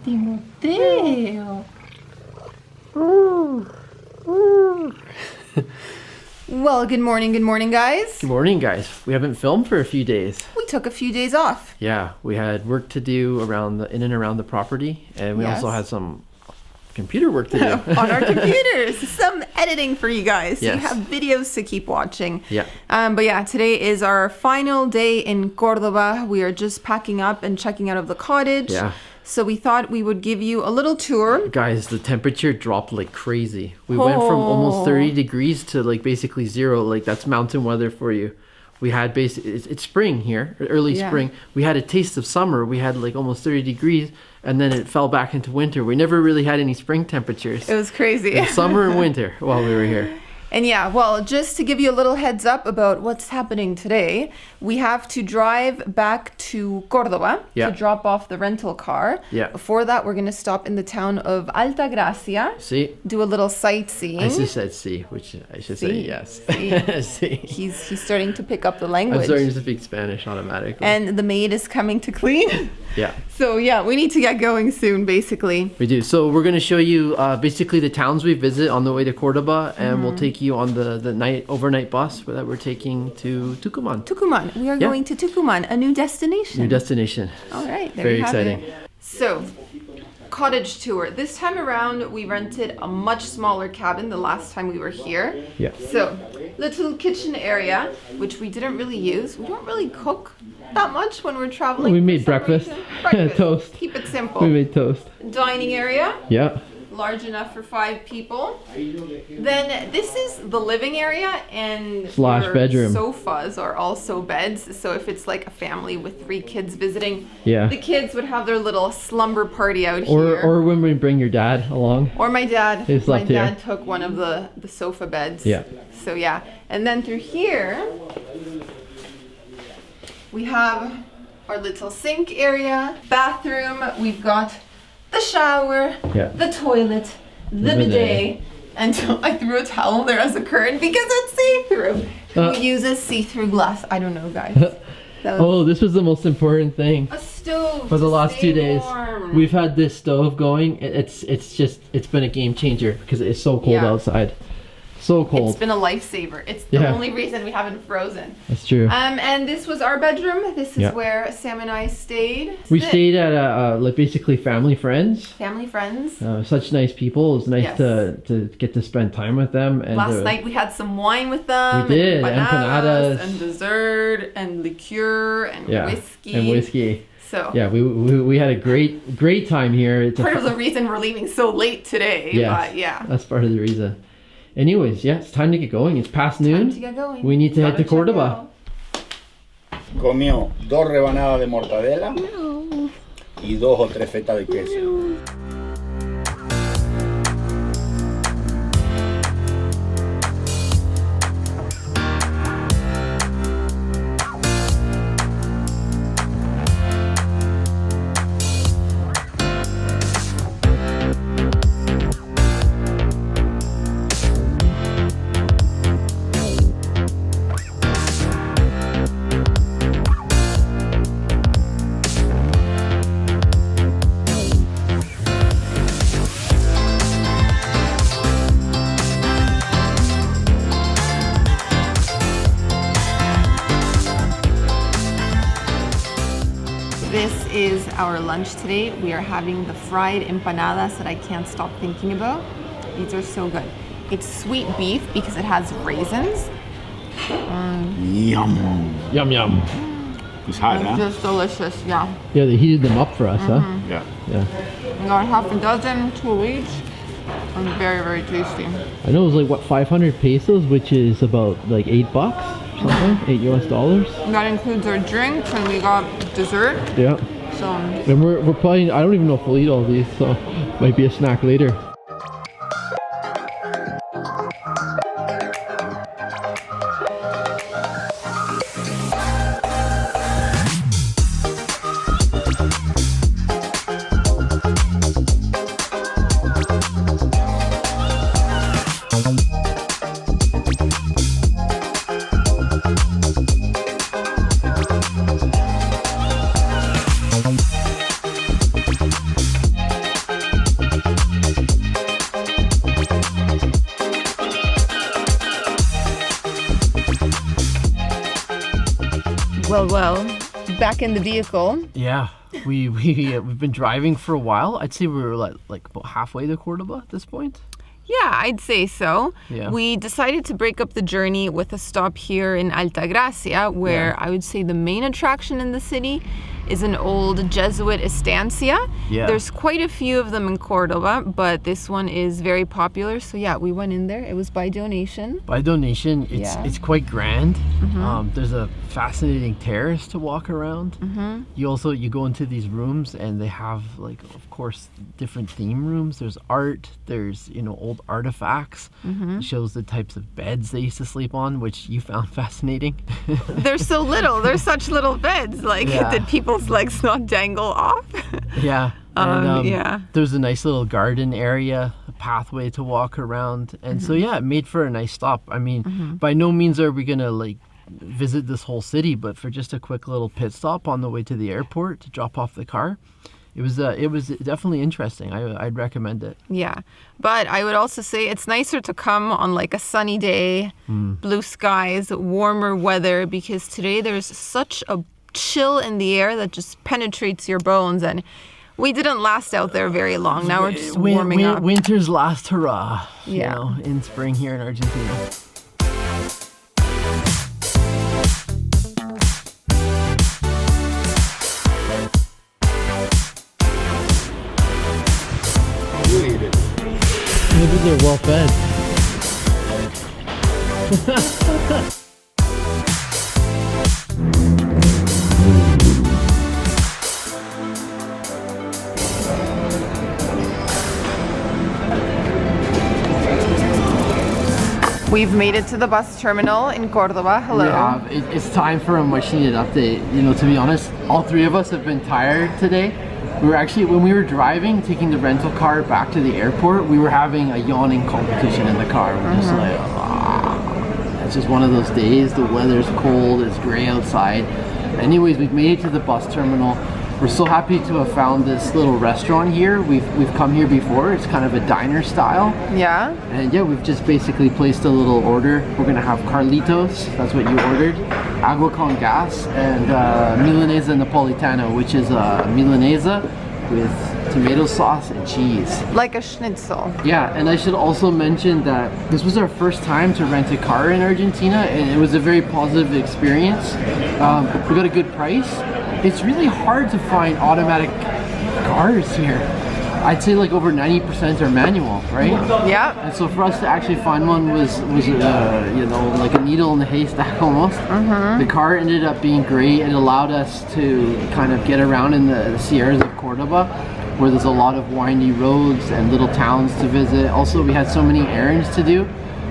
Timoteo. Well, good morning, guys. Good morning, guys. We haven't filmed for a few days. We took a few days off. Yeah, we had work to do in and around the property, and we also had some computer work to do. On our computers. Some editing for you guys. Yes. You have videos to keep watching. Yeah. But yeah, today is our final day in Cordoba. We are just packing up and checking out of the cottage. Yeah. So we thought we would give you a little tour. Guys, the temperature dropped like crazy. We went from almost 30 degrees to like basically zero. Like that's mountain weather for you. We had it's spring here, early spring. We had a taste of summer. We had like almost 30 degrees, and then it fell back into winter. We never really had any spring temperatures. It was crazy. Summer and winter while we were here. And yeah, well, just to give you a little heads up about what's happening today, we have to drive back to Cordoba to drop off the rental car. Yeah. Before that, we're going to stop in the town of Alta Gracia. See? Do a little sightseeing. I just said see, which I should say yes. See. He's starting to pick up the language. I'm starting to speak Spanish automatically. And the maid is coming to clean. Yeah. So yeah, we need to get going soon, basically. We do. So we're going to show you basically the towns we visit on the way to Cordoba, and we'll take you on the overnight bus that we're taking to Tucuman. Tucuman. We are going to Tucuman, a new destination. New destination. All right. There Very you have exciting. it. So, cottage tour. This time around, we rented a much smaller cabin the last time we were here. Yeah. So, little kitchen area, which we didn't really use. We don't really cook that much when we're traveling. We made breakfast. Toast. Keep it simple. We made toast. Dining area. Yeah. Large enough for 5 people. Then this is the living area and / bedroom. Sofas are also beds. So if it's like a family with 3 kids visiting, the kids would have their little slumber party out here. Or when we bring your dad along. Or my dad. My dad took one of the sofa beds. Yeah. So yeah. And then through here, we have our little sink area, bathroom. We've got the shower, the toilet, the bidet, and I threw a towel there as a curtain because it's see-through. Who uses see-through glass? I don't know, guys. This was the most important thing. A stove. For the last 2 days, warm. we've had this stove going. It's been a game changer because it's so cold outside. So cold. It's been a lifesaver. It's the only reason we haven't frozen. That's true. And this was our bedroom. This is where Sam and I stayed. We stayed at like basically family friends. Family friends. Such nice people. It was nice to get to spend time with them. And last night we had some wine with them. We did. Empanadas. And dessert and liqueur and whiskey. And whiskey. So yeah, we had a great time here. It's part of the reason we're leaving so late today. Yes, but that's part of the reason. Anyways, it's time to get going. It's past noon. Time to get going. We need to head to Cordoba. Comió 2 rebanadas de mortadela y 2 o 3 fetas de queso. This is our lunch today. We are having the fried empanadas that I can't stop thinking about. These are so good. It's sweet beef because it has raisins. Yum. Yum yum. It's hot, It's just delicious, yeah. Yeah, they heated them up for us, huh? Yeah. Yeah. We got half a dozen, 2 each. And very, very tasty. I know it was like what 500 pesos, which is about like $8 or something, $8 US. That includes our drinks and we got dessert. Yeah. So And we're probably, I don't even know if we'll eat all these, so might be a snack later. back in the vehicle. Yeah, we've been driving for a while. I'd say we were like about halfway to Cordoba at this point. Yeah, I'd say so. Yeah. We decided to break up the journey with a stop here in Alta Gracia, where I would say the main attraction in the city is an old Jesuit estancia. Yeah. There's quite a few of them in Cordoba, but this one is very popular. So yeah, we went in there. It was by donation. By donation, it's quite grand. Mm-hmm. There's a fascinating terrace to walk around. Mm-hmm. You go into these rooms and they have, like, of course, different theme rooms. There's art. There's, old artifacts. Mm-hmm. It shows the types of beds they used to sleep on, which you found fascinating. They're so little. They're such little beds. Like, did people's legs not dangle off? Yeah. And, yeah. There's a nice little garden area, a pathway to walk around. And so, yeah, it made for a nice stop. I mean, by no means are we going to, visit this whole city, but for just a quick little pit stop on the way to the airport to drop off the car, it was definitely interesting. I'd recommend it. Yeah, but I would also say it's nicer to come on a sunny day, blue skies, warmer weather, because today there's such a chill in the air that just penetrates your bones, and we didn't last out there very long. Now we're just warming up. Winter's last hurrah, yeah. In spring here in Argentina. Maybe they're well fed. We've made it to the bus terminal in Cordoba. Hello. Yeah, it's time for a much needed update. To be honest, all three of us have been tired today. We were actually, when we were driving, taking the rental car back to the airport, we were having a yawning competition in the car. We're just it's just one of those days. The weather's cold, it's gray outside. Anyways, we've made it to the bus terminal. We're so happy to have found this little restaurant here. We've come here before. It's kind of a diner style. Yeah. And yeah, we've just basically placed a little order. We're gonna have Carlitos, that's what you ordered, agua con gas, and Milanesa Napolitano, which is a Milanesa with tomato sauce and cheese. Like a schnitzel. Yeah, and I should also mention that this was our first time to rent a car in Argentina, and it was a very positive experience. We got a good price. It's really hard to find automatic cars here. I'd say over 90% are manual, right? Yeah. And so for us to actually find one was like a needle in the haystack almost. The car ended up being great. It allowed us to kind of get around in the Sierras of Cordoba, where there's a lot of windy roads and little towns to visit. Also, we had so many errands to do,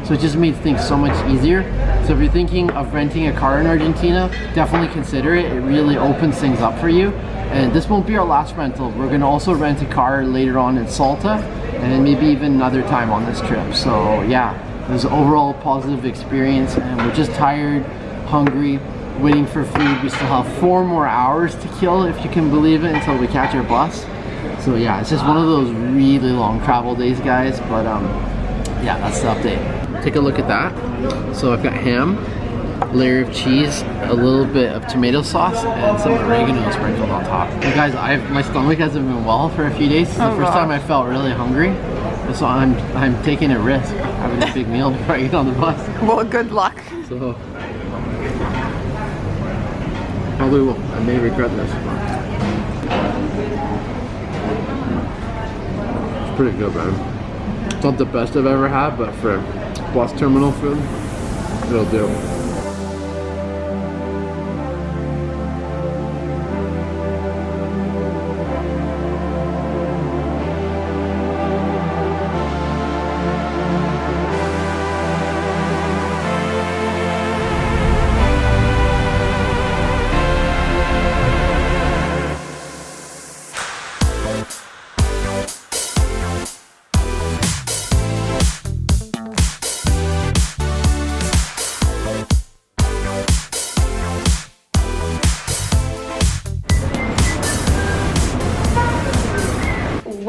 so it just made things so much easier. So if you're thinking of renting a car in Argentina, definitely consider it. It really opens things up for you. And this won't be our last rental. We're gonna also rent a car later on in Salta, and maybe even another time on this trip. So yeah, it was an overall positive experience, and we're just tired, hungry, waiting for food. We still have 4 more hours to kill, if you can believe it, until we catch our bus. So yeah, it's just one of those really long travel days, guys. But yeah, that's the update. Take a look at that. So I've got ham, layer of cheese, a little bit of tomato sauce, and some oregano sprinkled on top. But guys, my stomach hasn't been well for a few days. It's the first time I felt really hungry, so I'm taking a risk having a big meal before I get on the bus. Well, good luck. So probably will. I may regret this. It's pretty good, man. It's not the best I've ever had, but for bus terminal food, it'll do.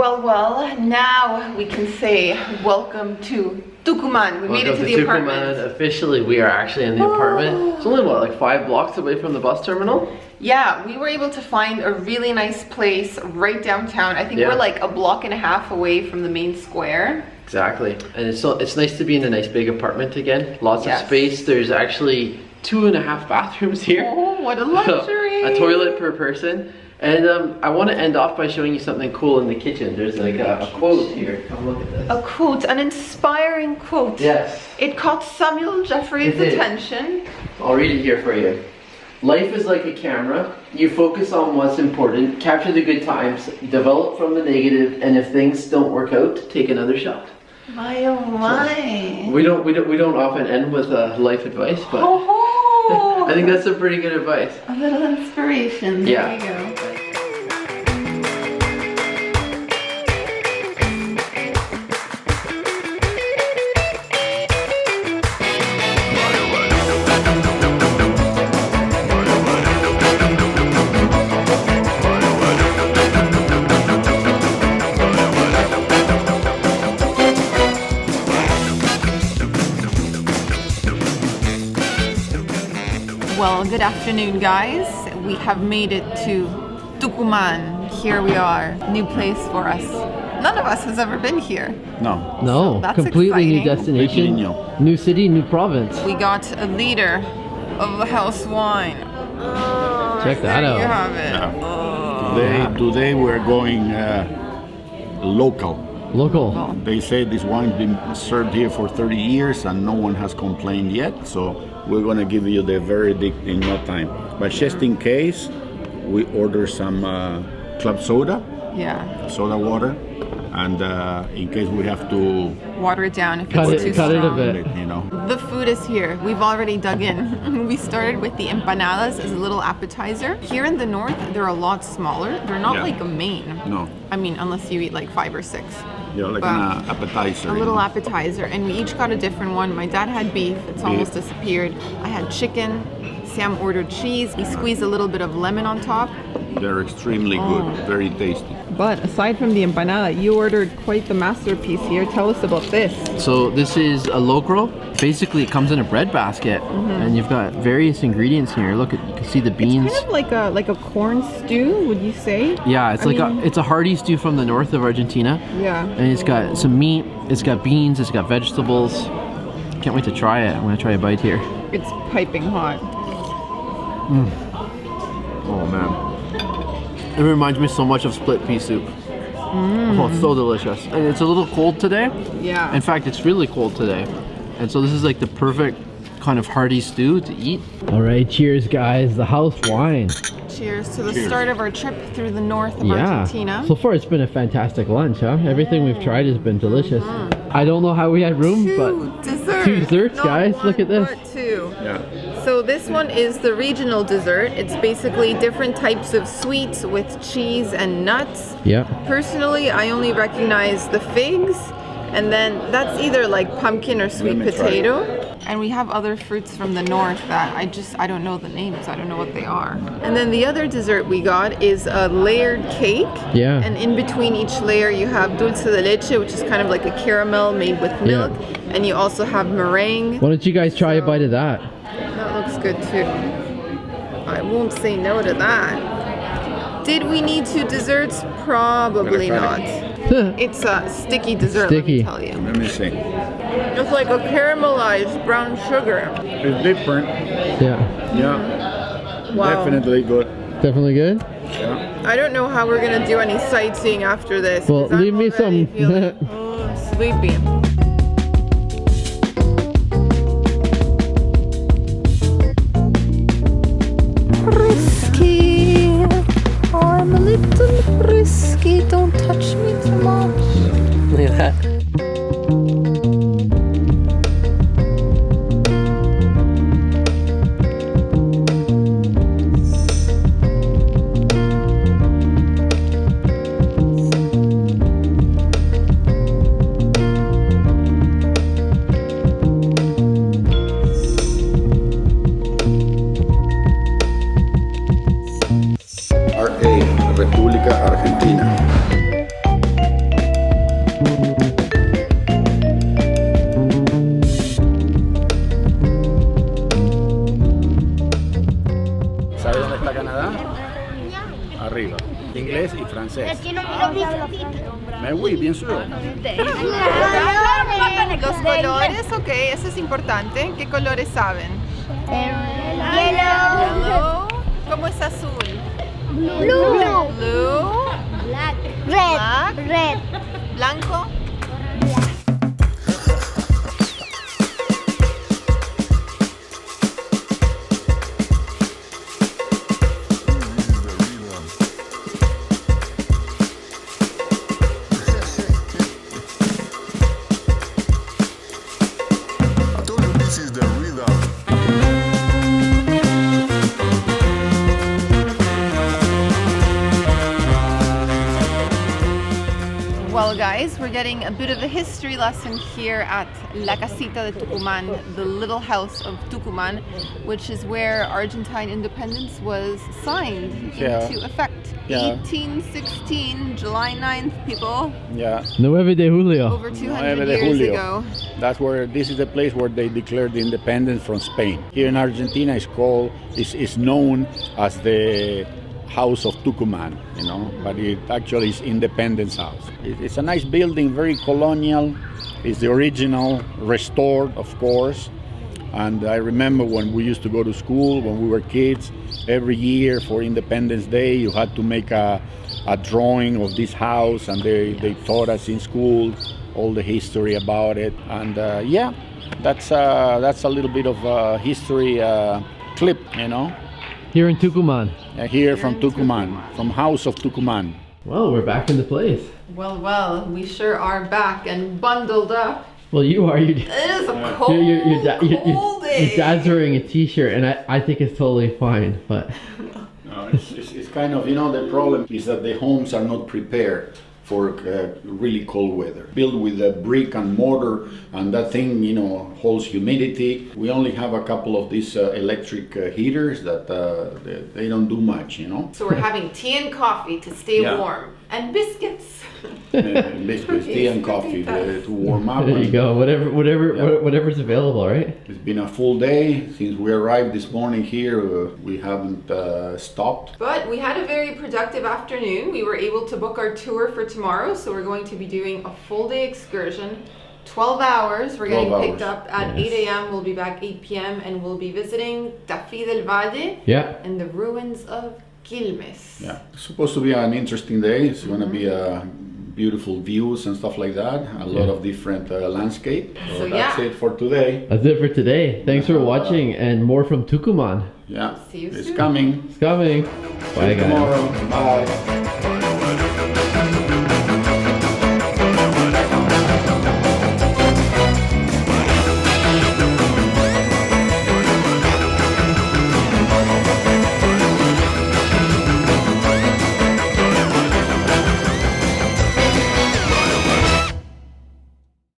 Well, now we can say welcome to Tucuman. We made it to the apartment. Officially, we are actually in the apartment. It's only, what, like 5 blocks away from the bus terminal? Yeah, we were able to find a really nice place right downtown. I think Yeah. we're like a block and a half away from the main square. Exactly. And it's nice to be in a nice big apartment again. Lots Yes. of space. There's actually 2.5 bathrooms here. Oh, what a luxury. A toilet per person. And I want to end off by showing you something cool in the kitchen. There's like a quote here. Come look at this. A quote, an inspiring quote. Yes. It caught Samuel Jeffrey's It did. attention. I'll read it here for you. Life is like a camera. You focus on what's important, capture the good times, develop from the negative, and if things don't work out, take another shot. My oh my. We don't often end with life advice, but Oh, I think that's some pretty good advice. a little inspiration. There Yeah. you go. Well, good afternoon, guys. We have made it to Tucuman. Here we are. New place for us. None of us has ever been here. No. No, that's completely new exciting. destination, Completely new. new city, new province. We got a liter of the house wine. Check that There you out. have it. Yeah. Today we're going local. Local. They say this wine's been served here for 30 years and no one has complained yet, so we're gonna give you the verdict in no time. But just in case, we order some club soda, Yeah. soda water, and in case we have to Water it down if Cut it's it- too cut it a strong. bit. you know. The food is here. We've already dug in. We started with the empanadas as a little appetizer. Here in the north, they're a lot smaller. They're not Yeah. like a main. No, I mean, unless you eat like 5 or 6. yeah, like But an appetizer. A you little know. appetizer, and we each got a different one. My dad had beef, it's almost disappeared. I had chicken. Sam ordered cheese. We squeezed a little bit of lemon on top. They're extremely good, very tasty. But aside from the empanada, you ordered quite the masterpiece here. Tell us about this. So this is a locro. Basically, it comes in a bread basket, and you've got various ingredients here. Look, you can see the beans. Kind of like a corn stew, would you say? Yeah, it's it's a hearty stew from the north of Argentina, Yeah. and it's got some meat. It's got beans. It's got vegetables. Can't wait to try it. I'm gonna try a bite here. It's piping hot. Oh man, it reminds me so much of split pea soup. Oh, it's so delicious. And it's a little cold today. Yeah. In fact, it's really cold today. And so this is like the perfect kind of hearty stew to eat. All right, cheers guys. The house wine. Cheers to the Cheers. start of our trip through the north of Argentina. So far it's been a fantastic lunch, huh? Everything we've tried has been delicious. I don't know how we had room, but two desserts, Not guys. one, Look at this. but two. Yeah. So this one is the regional dessert. It's basically different types of sweets with cheese and nuts. Yeah. Personally, I only recognize the figs, and then that's either like pumpkin or sweet me try it. potato. And we have other fruits from the north that I don't know the names. I don't know what they are. And then the other dessert we got is a layered cake. Yeah. And in between each layer you have dulce de leche, which is kind of like a caramel made with milk. And you also have meringue. Why don't you guys try a bite of that? That looks good too. I won't say no to that. Did we need 2 desserts? Probably Gonna not. try It's a sticky dessert, Sticky. let me tell you. Let me see. It's like a caramelized brown sugar. It's different. Yeah. Yeah. Wow. Definitely good. Definitely good? Yeah. I don't know how we're gonna do any sightseeing after this. Well, 'cause I'm leave me already some. feeling, sleepy. Frisky. I'm a little frisky. Don't touch me too much. Look at that. RA, República Argentina. ¿Sabes dónde está Canadá? arriba. Inglés y francés. Mais oui, bien sûr. Los colores, ok, eso es importante. ¿Qué colores saben? Yellow. ¿Cómo es azul? Blue. Blue. Black. Black. Red. Blanco. Well guys, we're getting a bit of a history lesson here at La Casita de Tucuman, the little house of Tucuman, which is where Argentine independence was signed into effect. 1816, July 9th, people. Yeah. 9 de julio. Over 200 years ago. That's where, this is the place where they declared the independence from Spain. Here in Argentina, it's known as the House of Tucuman, you know, but it actually is Independence House. It's a nice building, very colonial. It's the original, restored, of course. And I remember when we used to go to school, when we were kids, every year for Independence Day, you had to make a drawing of this house, and they taught us in school all the history about it. And yeah, that's a little bit of a history clip, you know. Here in Tucuman. Here from Tucuman, from House of Tucuman. Well, we're back in the place. Well, we sure are back and bundled up. Well, you are. It is a cold, cold day. Your dad's wearing a t-shirt, and I think it's totally fine, but... No, it's kind of, you know, the problem is that the homes are not prepared for really cold weather. Built with a brick and mortar, and that thing, you know, holds humidity. We only have a couple of these electric heaters that they don't do much, you know. So we're having tea and coffee to stay warm, and biscuits. Biscuits, tea and coffee to warm up. There you go. Whatever's available, right? It's been a full day since we arrived this morning here. We haven't stopped. But we had a very productive afternoon. We were able to book our tour for tomorrow, so we're going to be doing a full day excursion. 12 hours. We're getting picked up at 8 a.m. We'll be back 8 p.m. and we'll be visiting Tafí del Valle and the ruins of Quilmes. Yeah, it's supposed to be an interesting day. It's going to be beautiful views and stuff like that. A lot of different landscape. So that's it for today. That's it for today. Thanks for watching, and more from Tucuman. Yeah, See you soon. It's coming. It's coming. Bye, guys. Tomorrow. Bye.